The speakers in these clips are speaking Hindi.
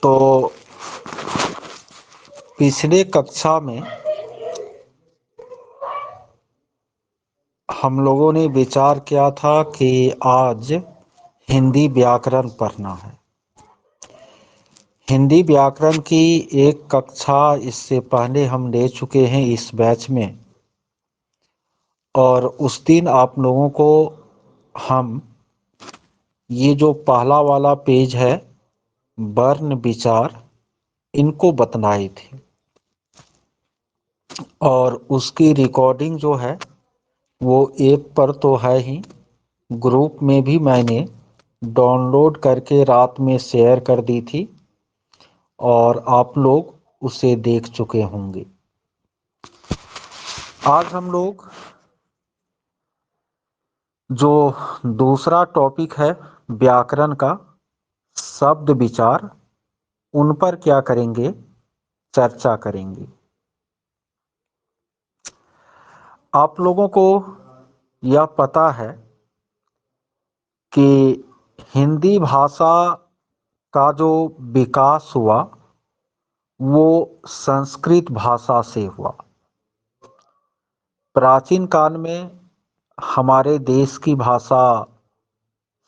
तो पिछले कक्षा में हम लोगों ने विचार किया था कि आज हिंदी व्याकरण पढ़ना है। हिंदी व्याकरण की एक कक्षा इससे पहले हम ले चुके हैं इस बैच में, और उस दिन आप लोगों को हम ये जो पहला वाला पेज है वर्ण विचार, इनको बतलाए थे, और उसकी रिकॉर्डिंग जो है वो ऐप पर तो है ही, ग्रुप में भी मैंने डाउनलोड करके रात में शेयर कर दी थी और आप लोग उसे देख चुके होंगे। आज हम लोग जो दूसरा टॉपिक है व्याकरण का शब्द विचार, उन पर क्या करेंगे, चर्चा करेंगे। आप लोगों को यह पता है कि हिंदी भाषा का जो विकास हुआ वो संस्कृत भाषा से हुआ। प्राचीन काल में हमारे देश की भाषा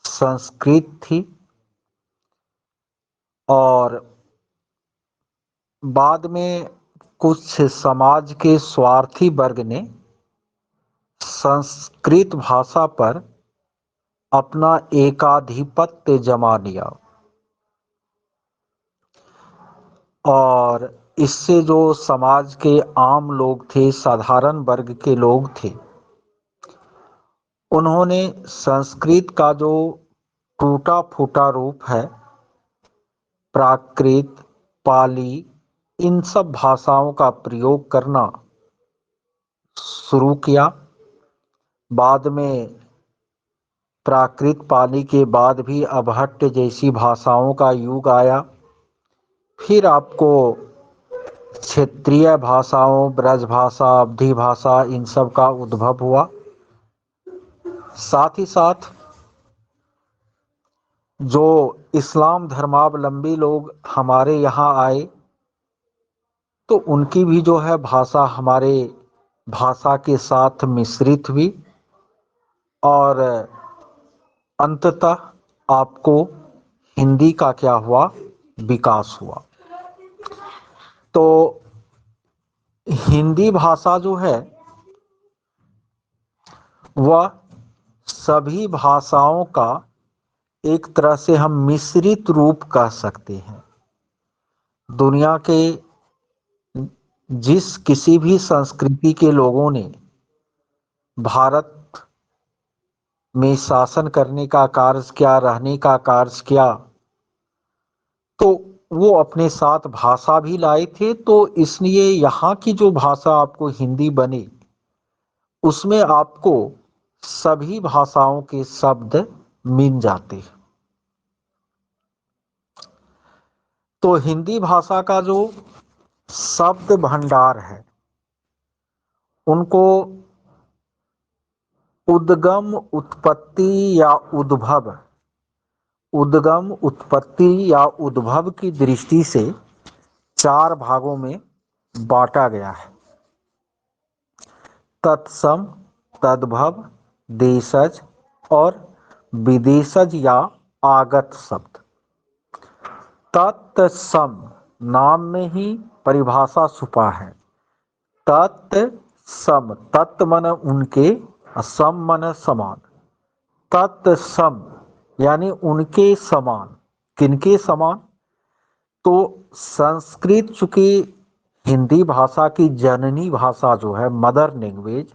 संस्कृत थी, और बाद में कुछ समाज के स्वार्थी वर्ग ने संस्कृत भाषा पर अपना एकाधिपत्य जमा लिया, और इससे जो समाज के आम लोग थे, साधारण वर्ग के लोग थे, उन्होंने संस्कृत का जो टूटा फूटा रूप है, प्राकृत, पाली, इन सब भाषाओं का प्रयोग करना शुरू किया। बाद में प्राकृत, पाली के बाद भी अबहट्ट जैसी भाषाओं का युग आया। फिर आपको क्षेत्रीय भाषाओं, ब्रज भाषा, अवधी भाषा, इन सब का उद्भव हुआ। साथ ही साथ जो इस्लाम धर्मावलंबी लोग हमारे यहाँ आए, तो उनकी भी जो है भाषा हमारे भाषा के साथ मिश्रित हुई, और अंततः आपको हिंदी का क्या हुआ, विकास हुआ। तो हिंदी भाषा जो है वह सभी भाषाओं का एक तरह से हम मिश्रित रूप कह सकते हैं। दुनिया के जिस किसी भी संस्कृति के लोगों ने भारत में शासन करने का कार्य किया, रहने का कार्य किया, तो वो अपने साथ भाषा भी लाए थे। तो इसलिए यहाँ की जो भाषा आपको हिंदी बनी, उसमें आपको सभी भाषाओं के शब्द मिल जाते हैं। तो हिंदी भाषा का जो शब्द भंडार है, उनको उद्गम, उत्पत्ति या उद्भव, उद्गम, उत्पत्ति या उद्भव की दृष्टि से चार भागों में बांटा गया है: तत्सम, तद्भव, देशज और विदेशज या आगत शब्द। तत्सम नाम में ही परिभाषा छुपा है। तत्सम, तत् मन उनके, सम मन समान। तत्सम यानी उनके समान। किनके समान? तो संस्कृत चूंकि हिंदी भाषा की जननी भाषा जो है, mother language,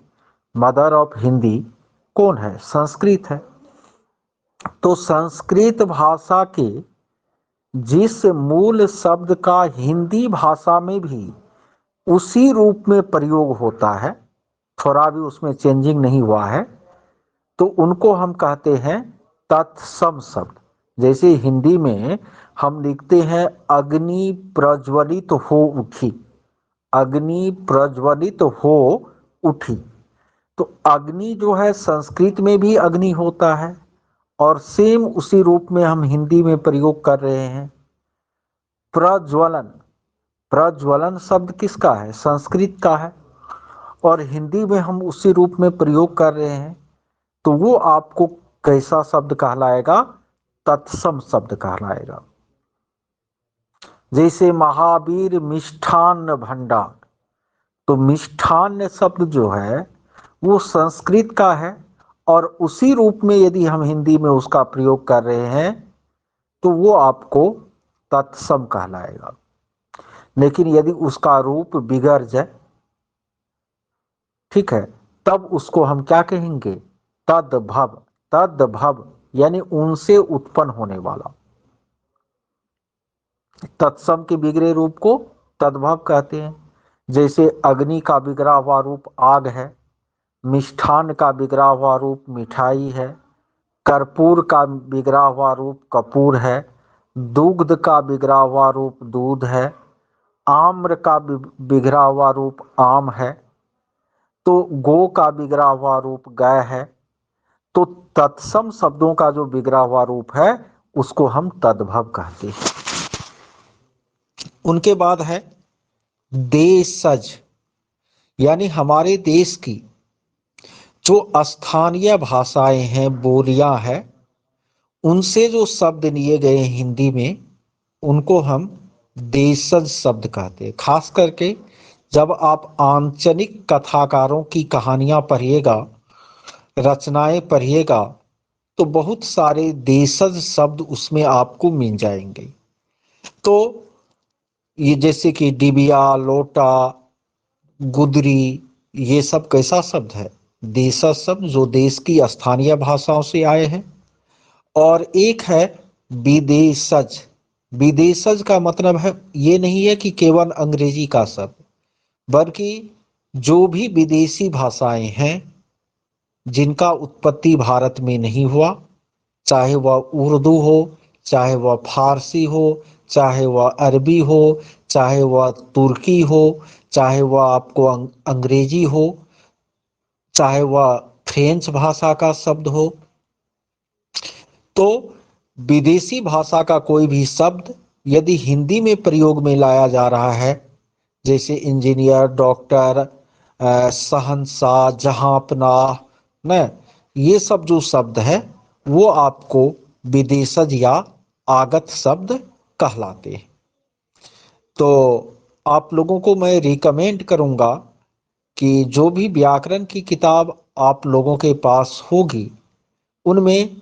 mother of Hindi कौन है? संस्कृत है। तो संस्कृत भाषा के जिस मूल शब्द का हिंदी भाषा में भी उसी रूप में प्रयोग होता है, थोड़ा भी उसमें चेंजिंग नहीं हुआ है, तो उनको हम कहते हैं तत्सम शब्द। जैसे हिंदी में हम लिखते हैं अग्नि प्रज्वलित हो उठी, अग्नि प्रज्वलित हो उठी। तो अग्नि जो है संस्कृत में भी अग्नि होता है, और सेम उसी रूप में हम हिंदी में प्रयोग कर रहे हैं। प्रज्वलन, प्रज्वलन शब्द किसका है? संस्कृत का है, और हिंदी में हम उसी रूप में प्रयोग कर रहे हैं, तो वो आपको कैसा शब्द कहलाएगा? तत्सम शब्द कहलाएगा। जैसे महावीर मिष्ठान्न भंडार, तो मिष्ठान्न शब्द जो है वो संस्कृत का है, और उसी रूप में यदि हम हिंदी में उसका प्रयोग कर रहे हैं तो वो आपको तत्सम कहलाएगा। लेकिन यदि उसका रूप बिगड़ जाए, ठीक है, तब उसको हम क्या कहेंगे? तद्भव। तद्भव यानी उनसे उत्पन्न होने वाला। तत्सम के बिगड़े रूप को तद्भव कहते हैं। जैसे अग्नि का बिगड़ा हुआ रूप आग है, मिष्ठान का बिगड़ा हुआ रूप मिठाई है, कर्पूर का बिगड़ा हुआ रूप कपूर है, दुग्ध का बिगड़ा हुआ रूप दूध है, आम्र का बिगड़ा हुआ रूप आम है, तो गो का बिगड़ा हुआ रूप गाय है। तो तत्सम शब्दों का जो बिगड़ा हुआ रूप है उसको हम तद्भव कहते हैं। उनके बाद है देशज, यानी हमारे देश की जो स्थानीय भाषाएं हैं, बोलियां हैं, उनसे जो शब्द लिए गए हिंदी में, उनको हम देशज शब्द कहते हैं। खास करके जब आप आंचलिक कथाकारों की कहानियां पढ़िएगा, रचनाएं पढ़िएगा, तो बहुत सारे देशज शब्द उसमें आपको मिल जाएंगे। तो ये जैसे कि डिबिया, लोटा, गुदरी, ये सब कैसा शब्द है? देशज शब्द, जो देश की स्थानीय भाषाओं से आए हैं। और एक है विदेशज। विदेशज का मतलब है, ये नहीं है कि केवल अंग्रेजी का शब्द, बल्कि जो भी विदेशी भाषाएं हैं जिनका उत्पत्ति भारत में नहीं हुआ, चाहे वह उर्दू हो, चाहे वह फारसी हो, चाहे वह अरबी हो, चाहे वह तुर्की हो, चाहे वह आपको अंग्रेजी हो, चाहे वह फ्रेंच भाषा का शब्द हो, तो विदेशी भाषा का कोई भी शब्द यदि हिंदी में प्रयोग में लाया जा रहा है, जैसे इंजीनियर, डॉक्टर, शहंशाह, जहांपनाह, न, ये सब जो शब्द है वो आपको विदेशज या आगत शब्द कहलाते हैं। तो आप लोगों को मैं रिकमेंड करूंगा कि जो भी व्याकरण की किताब आप लोगों के पास होगी, उनमें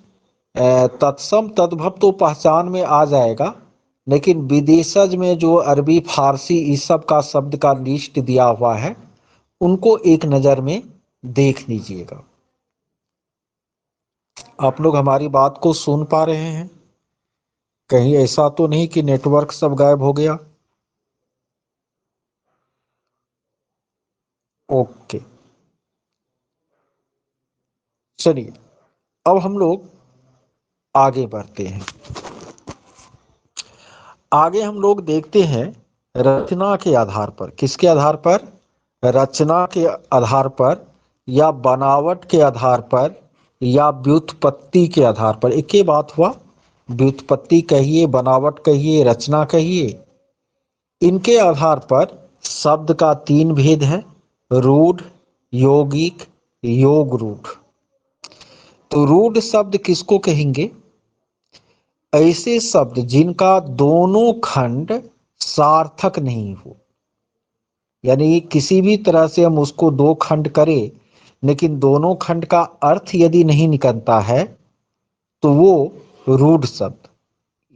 तत्सम तद्भव तो पहचान में आ जाएगा, लेकिन विदेशज में जो अरबी, फारसी, इस सब का शब्द का लिस्ट दिया हुआ है, उनको एक नज़र में देख लीजिएगा। आप लोग हमारी बात को सुन पा रहे हैं? कहीं ऐसा तो नहीं कि नेटवर्क सब गायब हो गया? ओके, चलिए अब हम लोग आगे बढ़ते हैं। आगे हम लोग देखते हैं रचना के आधार पर। किसके आधार पर? रचना के आधार पर, या बनावट के आधार पर, या व्युत्पत्ति के आधार पर। एक ही बात हुआ, व्युत्पत्ति कहिए, बनावट कहिए, रचना कहिए। इनके आधार पर शब्द का तीन भेद है: रूढ़, यौगिक, योग रूढ़। तो रूढ़ शब्द किसको कहेंगे? ऐसे शब्द जिनका दोनों खंड सार्थक नहीं हो, यानी किसी भी तरह से हम उसको दो खंड करें, लेकिन दोनों खंड का अर्थ यदि नहीं निकलता है, तो वो रूढ़ शब्द,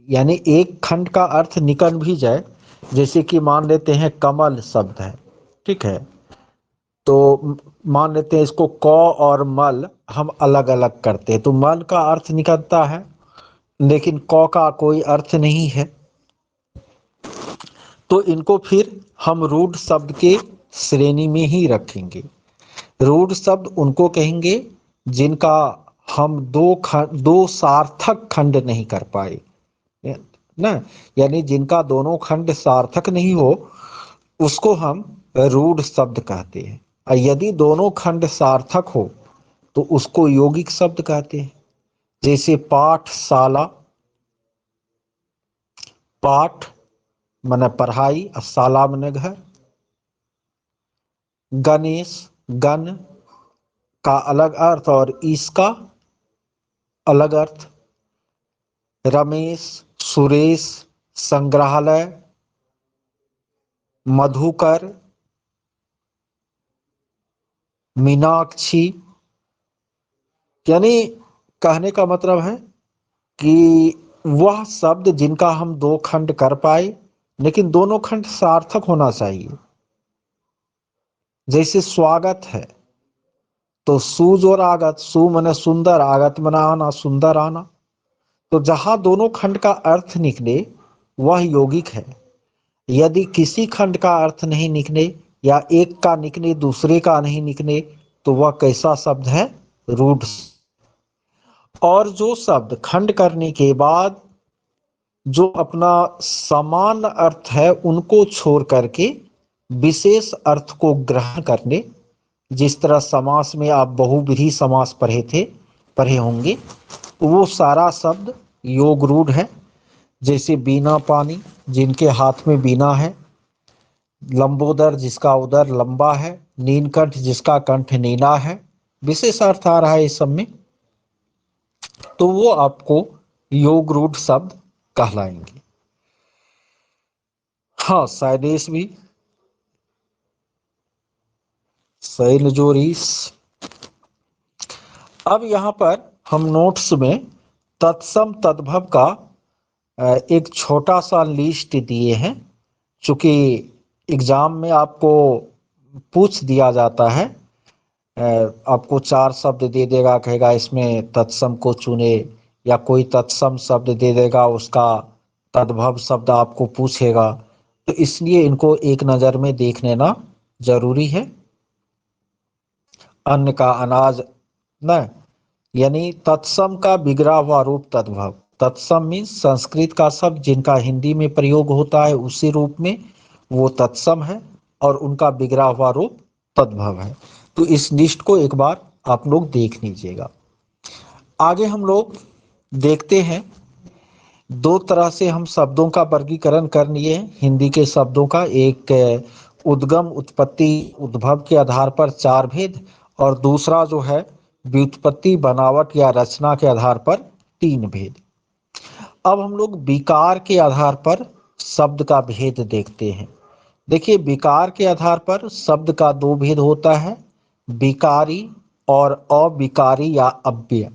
यानी एक खंड का अर्थ निकल भी जाए, जैसे कि मान लेते हैं कमल शब्द है, ठीक है, तो मान लेते हैं इसको क और मल हम अलग अलग करते हैं, तो मल का अर्थ निकलता है, लेकिन क का कोई अर्थ नहीं है, तो इनको फिर हम रूढ़ शब्द के श्रेणी में ही रखेंगे। रूढ़ शब्द उनको कहेंगे जिनका हम दो सार्थक खंड नहीं कर पाए ना, यानी जिनका दोनों खंड सार्थक नहीं हो, उसको हम रूढ़ शब्द कहते हैं। और यदि दोनों खंड सार्थक हो तो उसको यौगिक शब्द कहते हैं। जैसे पाठशाला, पाठ माने पढ़ाई और शाला माने घर। गणेश, गण का अलग अर्थ और इसका अलग अर्थ। रमेश, सुरेश, संग्रहालय, मधुकर, मीनाक्षी। यानी कहने का मतलब है कि वह शब्द जिनका हम दो खंड कर पाए, लेकिन दोनों खंड सार्थक होना चाहिए। जैसे स्वागत है तो सुज और आगत, सु मने सुंदर, आगत मना आना, सुंदर आना। तो जहां दोनों खंड का अर्थ निकले वह यौगिक है। यदि किसी खंड का अर्थ नहीं निकले या एक का निकले दूसरे का नहीं निकले तो वह कैसा शब्द है? रूढ़। और जो शब्द खंड करने के बाद जो अपना समान अर्थ है उनको छोड़ करके विशेष अर्थ को ग्रहण करने, जिस तरह समास में आप बहुव्रीहि समास पढ़े होंगे, वो सारा शब्द योग रूढ़ है। जैसे बीना पानी, जिनके हाथ में बीना है। लंबोदर, जिसका उदर लंबा है। नीलकंठ, जिसका कंठ नीला है। विशेष अर्थ आ रहा है इस सब में, तो वो आपको योग रूढ़ शब्द कहलाएंगे। हाँ, साइदेश भी, शैलजोरीस। अब यहाँ पर हम नोट्स में तत्सम तद्भव का एक छोटा सा लिस्ट दिए हैं। चूंकि एग्जाम में आपको पूछ दिया जाता है, आपको 4 शब्द दे देगा, कहेगा इसमें तत्सम को चुने, या कोई तत्सम शब्द दे देगा, उसका तद्भव शब्द आपको पूछेगा। तो इसलिए इनको एक नज़र में देख लेना जरूरी है। अन्न का अनाज न, यानी तत्सम का बिगड़ा हुआ रूप तद्भव। तत्सम मीन्स संस्कृत का शब्द जिनका हिंदी में प्रयोग होता है उसी रूप में वो तत्सम है, और उनका बिगड़ा हुआ रूप तद्भव है। तो इस लिस्ट को एक बार आप लोग देख लीजिएगा। आगे हम लोग देखते हैं, 2 तरह से हम शब्दों का वर्गीकरण कर लिए हैं हिंदी के शब्दों का। एक उद्गम, उत्पत्ति, उद्भव के आधार पर 4 भेद, और दूसरा जो है व्युत्पत्ति, बनावट या रचना के आधार पर 3 भेद। अब हम लोग विकार के आधार पर शब्द का भेद देखते हैं। देखिए, विकार के आधार पर शब्द का 2 भेद होता है, विकारी और अविकारी या अव्यय।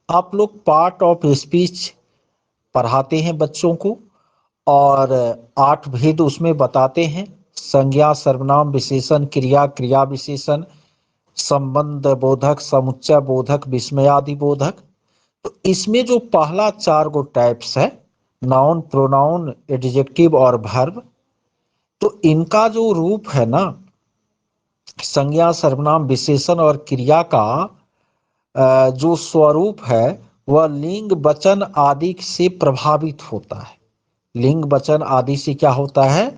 आप लोग पार्ट ऑफ स्पीच पढ़ाते हैं बच्चों को, और 8 भेद उसमें बताते हैं। संज्ञा, सर्वनाम, विशेषण, क्रिया, क्रिया विशेषण, संबंध बोधक, समुच्चय बोधक, विस्मयादि बोधक। तो इसमें जो पहला 4 गो टाइप्स है, नाउन, प्रोनाउन, एडजेक्टिव और वर्ब, तो इनका जो रूप है ना, संज्ञा, सर्वनाम, विशेषण और क्रिया का जो स्वरूप है वह लिंग, वचन आदि से प्रभावित होता है। लिंग, वचन आदि से क्या होता है?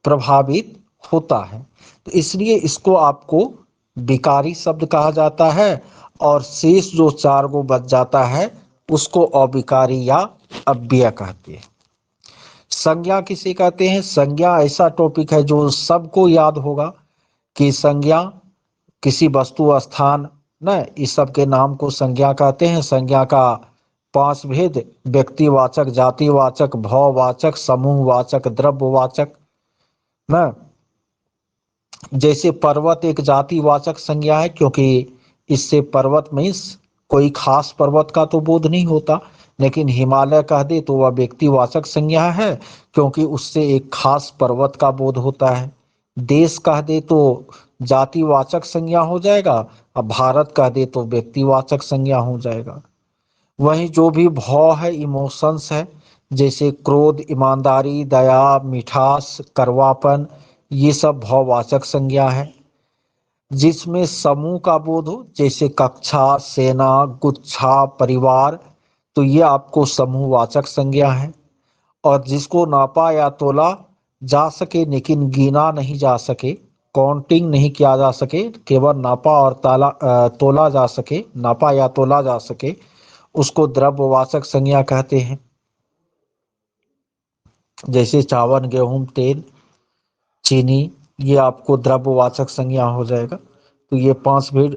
प्रभावित होता है। तो इसलिए इसको आपको विकारी शब्द कहा जाता है, और शेष जो 4 गो बच जाता है उसको अविकारी या अव्यय कहते हैं। संज्ञा किसे कहते हैं? संज्ञा ऐसा टॉपिक है जो सबको याद होगा, कि संज्ञा किसी वस्तु, स्थान, न, इस सब के नाम को संज्ञा कहते हैं। संज्ञा का 5 भेद: व्यक्तिवाचक, जातिवाचक, भाववाचक, समूहवाचक, द्रव्यवाचक। न, जैसे पर्वत एक जातिवाचक संज्ञा है, क्योंकि इससे पर्वत मीन्स कोई खास पर्वत का तो बोध नहीं होता। लेकिन हिमालय कह दे तो वह व्यक्तिवाचक संज्ञा है, क्योंकि उससे एक खास पर्वत का बोध होता है। देश कह दे तो जातिवाचक संज्ञा हो जाएगा, अब भारत कह दे तो व्यक्तिवाचक संज्ञा हो जाएगा। वहीं जो भी भाव है, इमोशंस है, जैसे क्रोध, ईमानदारी, दया, मिठास, कड़वापन, ये सब भाववाचक संज्ञा है। जिसमें समूह का बोध हो, जैसे कक्षा, सेना, गुच्छा, परिवार, तो ये आपको समूहवाचक संज्ञा है। और जिसको नापा या तोला जा सके लेकिन गिना नहीं जा सके, काउंटिंग नहीं किया जा सके, केवल नापा और तोला जा सके, नापा या तोला जा सके, उसको द्रव्यवाचक संज्ञा कहते हैं। जैसे चावल, गेहूं, तेल, चीनी, ये आपको द्रव्यवाचक संज्ञा हो जाएगा। तो ये 5 भेद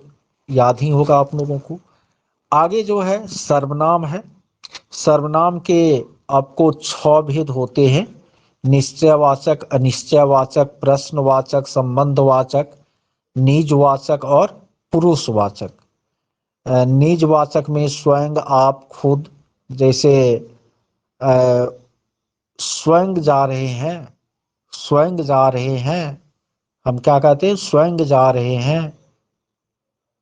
याद ही होगा आप लोगों को। आगे जो है सर्वनाम है। सर्वनाम के आपको 6 भेद होते हैं: निश्चयवाचक, अनिश्चयवाचक, प्रश्नवाचक, संबंधवाचक, निजवाचक और पुरुषवाचक। निजवाचक में स्वयं, आप, खुद। जैसे स्वयं जा रहे हैं, स्वयं जा रहे हैं, हम क्या कहते हैं, स्वयं जा रहे हैं।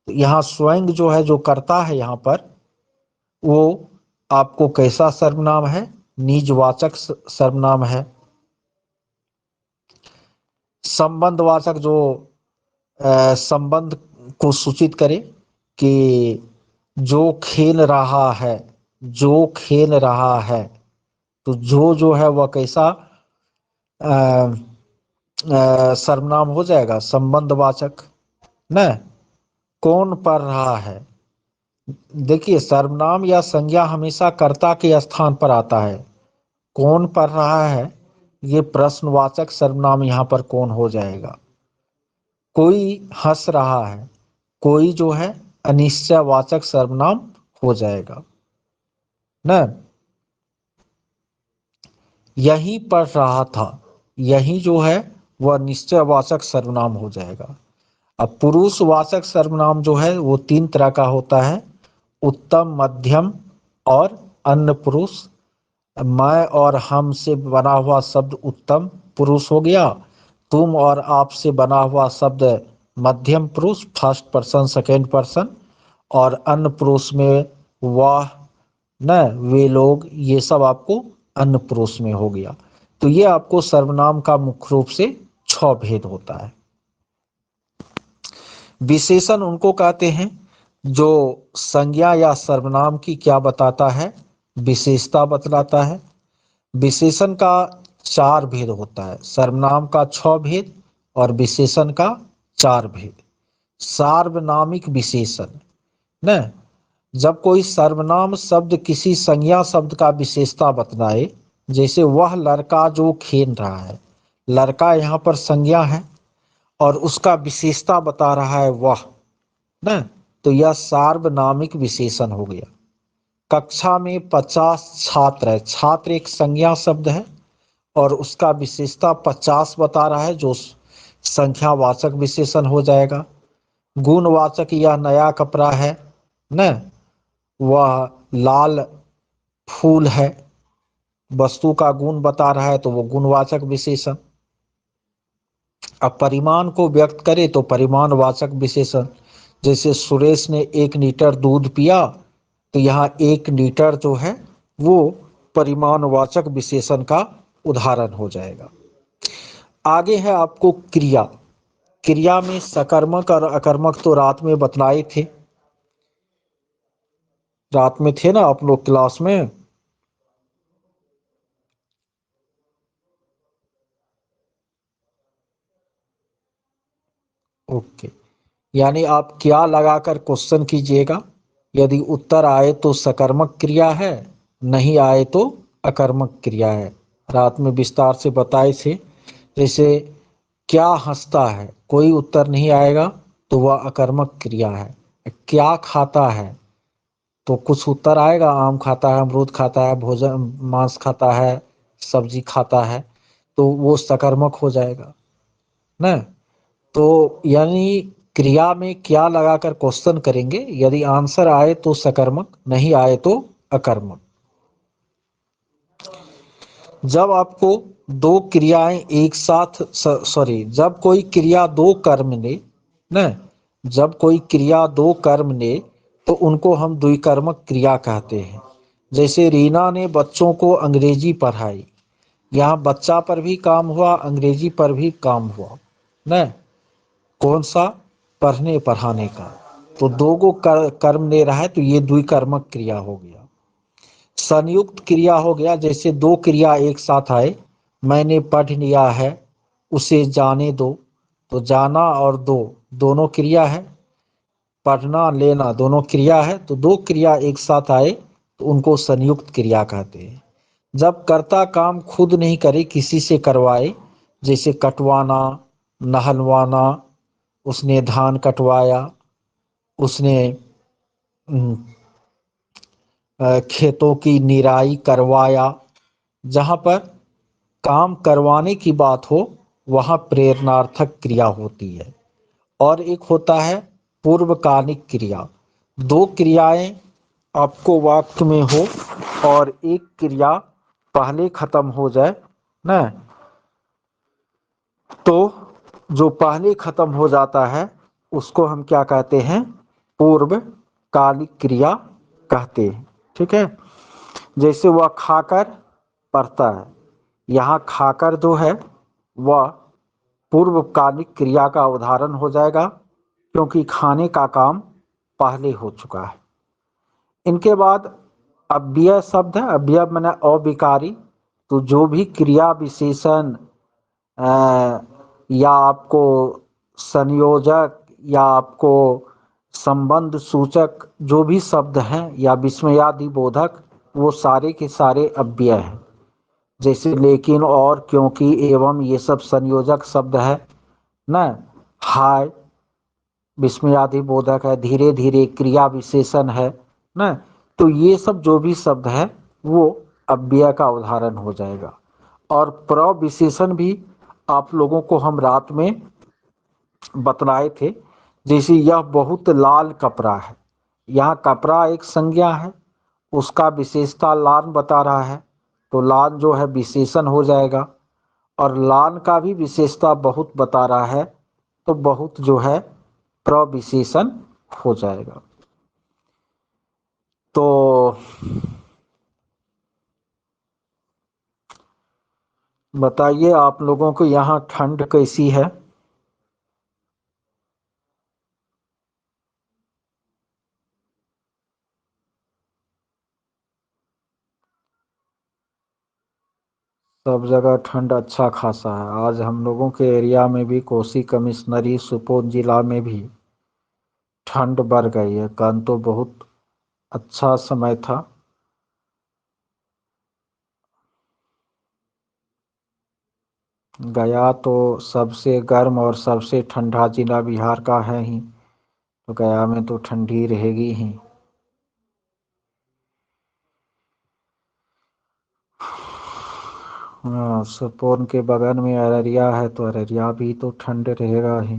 यहाँ स्वयं जो है, जो करता है यहाँ पर, वो आपको कैसा सर्वनाम है? निजवाचक सर्वनाम है। संबंधवाचक जो संबंध को सूचित करे कि जो खेल रहा है, जो खेल रहा है, तो जो है वह कैसा सर्वनाम हो जाएगा? संबंधवाचक। न कौन पढ़ रहा है? देखिए, सर्वनाम या संज्ञा हमेशा कर्ता के स्थान पर आता है। कौन पढ़ रहा है, ये प्रश्नवाचक सर्वनाम यहाँ पर कौन हो जाएगा। कोई हंस रहा है, कोई जो है अनिश्चयवाचक सर्वनाम हो जाएगा न। यही पढ़ रहा था, यही जो है वह निश्चयवाचक सर्वनाम हो जाएगा। अब पुरुषवाचक सर्वनाम जो है वो 3 तरह का होता है: उत्तम, मध्यम और अन्य पुरुष। मैं और हम से बना हुआ शब्द उत्तम पुरुष हो गया। तुम और आप से बना हुआ शब्द मध्यम पुरुष, फर्स्ट पर्सन, सेकेंड पर्सन। और अन्य पुरुष में वह, न, वे लोग, ये सब आपको अन्य पुरुष में हो गया। तो ये आपको सर्वनाम का मुख्य रूप से 6 भेद होता है। विशेषण उनको कहते हैं जो संज्ञा या सर्वनाम की क्या बताता है? विशेषता बतलाता है। विशेषण का 4 भेद होता है, सर्वनाम का 6 भेद और विशेषण का 4 भेद। सार्वनामिक विशेषण, न, जब कोई सर्वनाम शब्द किसी संज्ञा शब्द का विशेषता बतलाए, जैसे वह लड़का जो खेल रहा है, लड़का यहाँ पर संज्ञा है और उसका विशेषता बता रहा है वह, न, तो यह सार्वनामिक विशेषण हो गया। कक्षा में 50 छात्र है, छात्र एक संज्ञा शब्द है और उसका विशेषता 50 बता रहा है, जो संख्यावाचक विशेषण हो जाएगा। गुणवाचक, यह नया कपड़ा है, न, वह लाल फूल है, वस्तु का गुण बता रहा है, तो वो गुणवाचक विशेषण। अब परिमाण को व्यक्त करे तो परिमाणवाचक विशेषण। जैसे सुरेश ने 1 लीटर दूध पिया, तो यहाँ 1 लीटर जो है वो परिमाणवाचक विशेषण का उदाहरण हो जाएगा। आगे है आपको क्रिया। क्रिया में सकर्मक और अकर्मक तो रात में बतलाए थे, रात में थे ना आप लोग क्लास में। ओके, यानी आप क्या लगाकर क्वेश्चन कीजिएगा। यदि उत्तर आए तो सकर्मक क्रिया है, नहीं आए तो अकर्मक क्रिया है। रात में विस्तार से बताए थे। जैसे क्या हंसता है, कोई उत्तर नहीं आएगा तो वह अकर्मक क्रिया है। क्या खाता है, तो कुछ उत्तर आएगा, आम खाता है, अमरूद खाता है, भोजन मांस खाता है, सब्जी खाता है, तो वो सकर्मक हो जाएगा ना। तो यानी क्रिया में क्या लगाकर क्वेश्चन करेंगे, यदि आंसर आए तो सकर्मक, नहीं आए तो अकर्मक। जब आपको दो क्रियाएं एक साथ, सॉरी, जब कोई क्रिया दो कर्म ने, न, जब कोई क्रिया दो कर्म ने, तो उनको हम द्विकर्मक क्रिया कहते हैं। जैसे रीना ने बच्चों को अंग्रेजी पढ़ाई, यहाँ बच्चा पर भी काम हुआ, अंग्रेजी पर भी काम हुआ, न, कौन सा? पढ़ने पढ़ाने का। तो दो गो कर्म ले रहा है, तो ये द्विकर्मक क्रिया हो गया। संयुक्त क्रिया हो गया, जैसे दो क्रिया एक साथ आए, मैंने पढ़ लिया है, उसे जाने दो, तो जाना और दो दोनों क्रिया है, पढ़ना लेना दोनों क्रिया है, तो दो क्रिया एक साथ आए तो उनको संयुक्त क्रिया कहते हैं। जब कर्ता काम खुद नहीं करे, किसी से करवाए, जैसे कटवाना, नहलवाना, उसने धान कटवाया, उसने खेतों की निराई करवाया, जहां पर काम करवाने की बात हो वहां प्रेरणार्थक क्रिया होती है। और एक होता है पूर्वकालिक क्रिया। दो क्रियाएं आपको वाक्य में हो और एक क्रिया पहले खत्म हो जाए ना, तो जो पहले खत्म हो जाता है उसको हम क्या कहते हैं? पूर्वकालिक क्रिया कहते हैं। ठीक है, जैसे वह खाकर पढ़ता है, यहाँ खाकर जो है वह पूर्वकालिक क्रिया का उदाहरण हो जाएगा, क्योंकि खाने का काम पहले हो चुका है। इनके बाद अव्यय शब्द है। अव्यय माने अविकारी। तो जो भी क्रिया विशेषण या आपको संयोजक या आपको संबंध सूचक जो भी शब्द हैं या विस्मयादि बोधक, वो सारे के सारे अव्यय हैं। जैसे लेकिन, और, क्योंकि, एवं, ये सब संयोजक शब्द है ना। हाय विस्मयादि बोधक है, धीरे धीरे क्रिया विशेषण है ना। तो ये सब जो भी शब्द है वो अव्यय का उदाहरण हो जाएगा। और प्रविशेषण भी आप लोगों को हम रात में बतलाए थे। जैसे यह बहुत लाल कपड़ा है, यहाँ कपड़ा एक संज्ञा है, उसका विशेषता लाल बता रहा है, तो लाल जो है विशेषण हो जाएगा। और लाल का भी विशेषता बहुत बता रहा है, तो बहुत जो है प्रविशेषण हो जाएगा। तो बताइए आप लोगों को यहाँ ठंड कैसी है? सब जगह ठंड अच्छा खासा है। आज हम लोगों के एरिया में भी, कोसी कमिश्नरी सुपौल जिला में भी ठंड बढ़ गई है। कल तो बहुत अच्छा समय था। गया तो सबसे गर्म और सबसे ठंडा जिला बिहार का है ही, तो गया में तो ठंडी रहेगी ही। हाँ, सुपौल के बगल में अररिया है, तो अररिया भी तो ठंड रहेगा ही।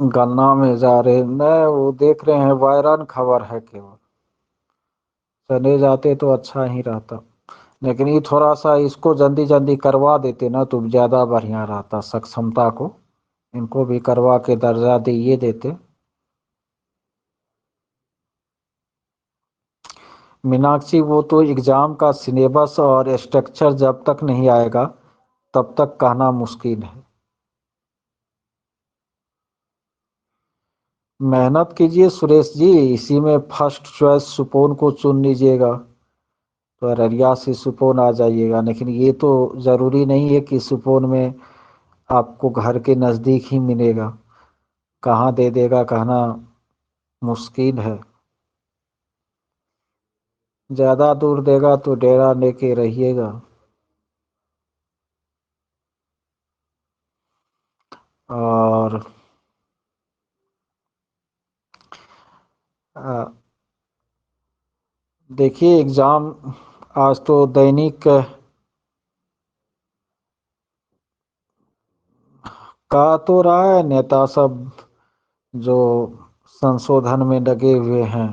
गन्ना में जा रहे नहीं, वो देख रहे हैं वायरल खबर है केवल। चले जाते तो अच्छा ही रहता, लेकिन ये थोड़ा सा इसको जल्दी जल्दी करवा देते ना तो ज़्यादा बढ़िया रहता। सक्षमता को इनको भी करवा के दर्जा दिए देते। मीनाक्षी, वो तो एग्जाम का सिलेबस और स्ट्रक्चर जब तक नहीं आएगा तब तक कहना मुश्किल है। मेहनत कीजिए सुरेश जी, इसी में फर्स्ट चॉइस सुपौल को चुन लीजिएगा तो अररिया से सुपौल आ जाइएगा। लेकिन ये तो ज़रूरी नहीं है कि सुपौल में आपको घर के नज़दीक ही मिलेगा। कहाँ दे देगा कहना मुश्किल है। ज़्यादा दूर देगा तो डेरा लेके रहिएगा। और देखिए एग्ज़ाम आज तो दैनिक का तो रहा है, नेता सब जो संशोधन में लगे हुए हैं।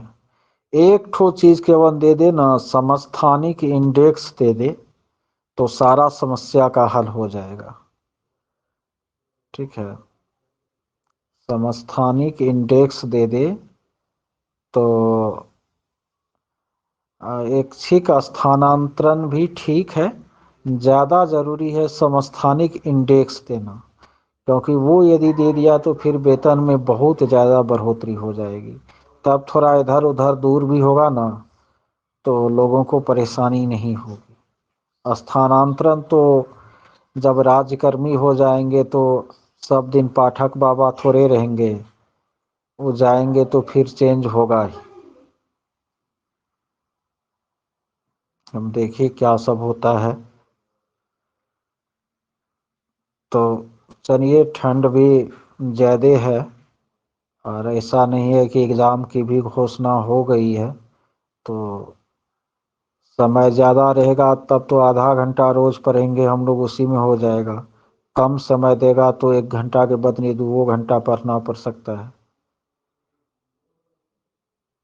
एक ठो चीज़ केवल दे दे ना, समस्थानिक इंडेक्स दे दे तो सारा समस्या का हल हो जाएगा। ठीक है, समस्थानिक इंडेक्स दे दे तो ऐच्छिक स्थानांतरण भी ठीक है, ज़्यादा ज़रूरी है समस्थानिक इंडेक्स देना, क्योंकि वो यदि दे दिया तो फिर वेतन में बहुत ज़्यादा बढ़ोतरी हो जाएगी। तब थोड़ा इधर उधर दूर भी होगा ना तो लोगों को परेशानी नहीं होगी। स्थानांतरण तो जब राज्यकर्मी हो जाएंगे तो सब दिन पाठक बाबा थोड़े रहेंगे, वो जाएंगे तो फिर चेंज होगा ही। हम देखिए क्या सब होता है। तो चलिए, ठंड भी ज़्यादा है और ऐसा नहीं है कि एग्ज़ाम की भी घोषणा हो गई है। तो समय ज़्यादा रहेगा तब तो आधा घंटा रोज़ पढ़ेंगे हम लोग, उसी में हो जाएगा। कम समय देगा तो 1 घंटा के बदले 2 घंटा पढ़ना पड़ सकता है।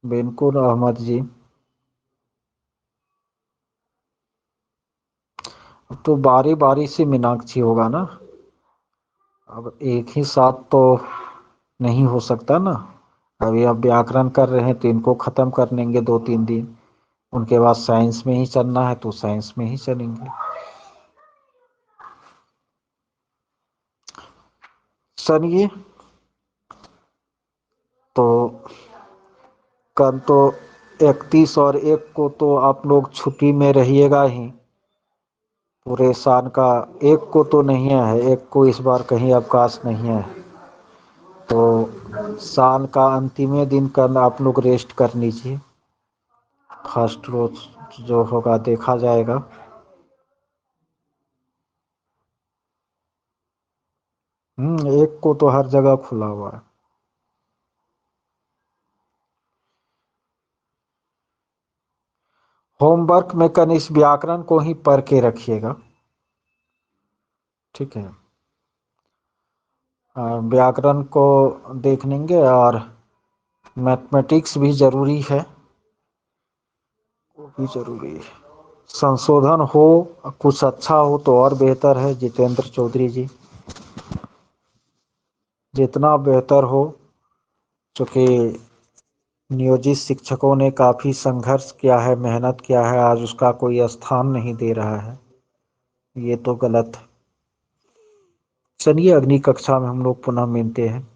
बिल्कुल अहमद जी। अब तो बारी बारी से मीनाक्षी होगा ना, अब एक ही साथ तो नहीं हो सकता ना। अभी आप व्याकरण कर रहे हैं तो इनको खत्म कर लेंगे 2-3 दिन, उनके बाद साइंस में ही चलना है तो साइंस में ही चलेंगे। चलिए, तो कल तो 31 और 1 को तो आप लोग छुट्टी में रहिएगा ही पूरे साल का। 1 को तो नहीं है, 1 को इस बार कहीं अवकाश नहीं है। तो साल का अंतिम दिन कल आप लोग रेस्ट कर लीजिए। फर्स्ट रोज जो होगा देखा जाएगा। हम्म, 1 को तो हर जगह खुला हुआ है। होमवर्क में कल इस व्याकरण को ही पढ़ के रखिएगा, ठीक है। व्याकरण को देख लेंगे और मैथमेटिक्स भी जरूरी है, वो भी जरूरी है। संशोधन हो, कुछ अच्छा हो तो और बेहतर है जितेंद्र चौधरी जी, जितना बेहतर हो। चूँकि नियोजित शिक्षकों ने काफ़ी संघर्ष किया है, मेहनत किया है, आज उसका कोई स्थान नहीं दे रहा है, ये तो गलत है। चलिए, अगली कक्षा में हम लोग पुनः मिलते हैं।